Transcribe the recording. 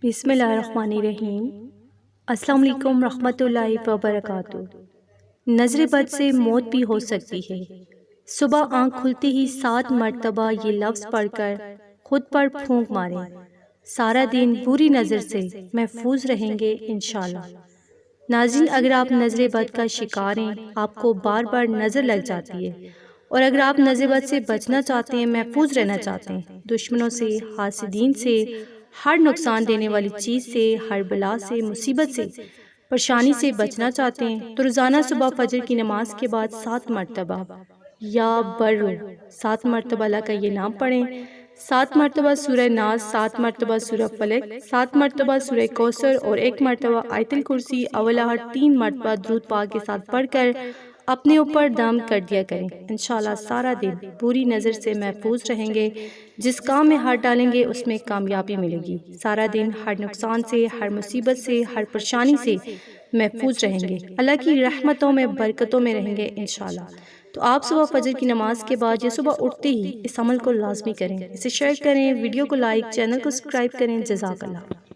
بسم اللہ الرحمن الرحیم۔ السلام علیکم رحمۃ اللہ وبرکاتہ۔ نظر بد سے موت بھی ہو سکتی ہے۔ صبح آنکھ کھلتے ہی 7 مرتبہ یہ لفظ پڑھ کر خود پر پھونک ماریں، سارا دن بری نظر سے محفوظ رہیں گے انشاءاللہ۔ ناظرین، اگر آپ نظر بد کا شکار ہیں، آپ کو بار بار نظر لگ جاتی ہے، اور اگر آپ نظر بد سے بچنا چاہتے ہیں، محفوظ رہنا چاہتے ہیں، دشمنوں سے، حاسدین سے، ہر نقصان دینے والی چیز سے، ہر بلا سے، مصیبت سے، پریشانی سے بچنا چاہتے ہیں، تو روزانہ صبح فجر کی نماز کے بعد 7 مرتبہ یا برو 7 مرتبہ اللہ کا یہ نام پڑھیں، 7 مرتبہ سورہ ناس، 7 مرتبہ سورہ فلق، 7 مرتبہ سورہ کوثر اور 1 مرتبہ آیت الکرسی اول 3 مرتبہ درود پاک کے ساتھ پڑھ کر اپنے اوپر دم کر دیا کریں۔ انشاءاللہ سارا دن بری نظر سے محفوظ رہیں گے، جس کام میں ہاتھ ڈالیں گے اس میں کامیابی ملے گی، سارا دن ہر نقصان سے، ہر مصیبت سے، ہر پریشانی سے محفوظ رہیں گے، اللہ کی رحمتوں میں، برکتوں میں رہیں گے انشاءاللہ۔ تو آپ صبح فجر کی نماز کے بعد یا صبح اٹھتے ہی اس عمل کو لازمی کریں، اسے شیئر کریں، ویڈیو کو لائک، چینل کو سبسکرائب کریں۔ جزاک اللہ۔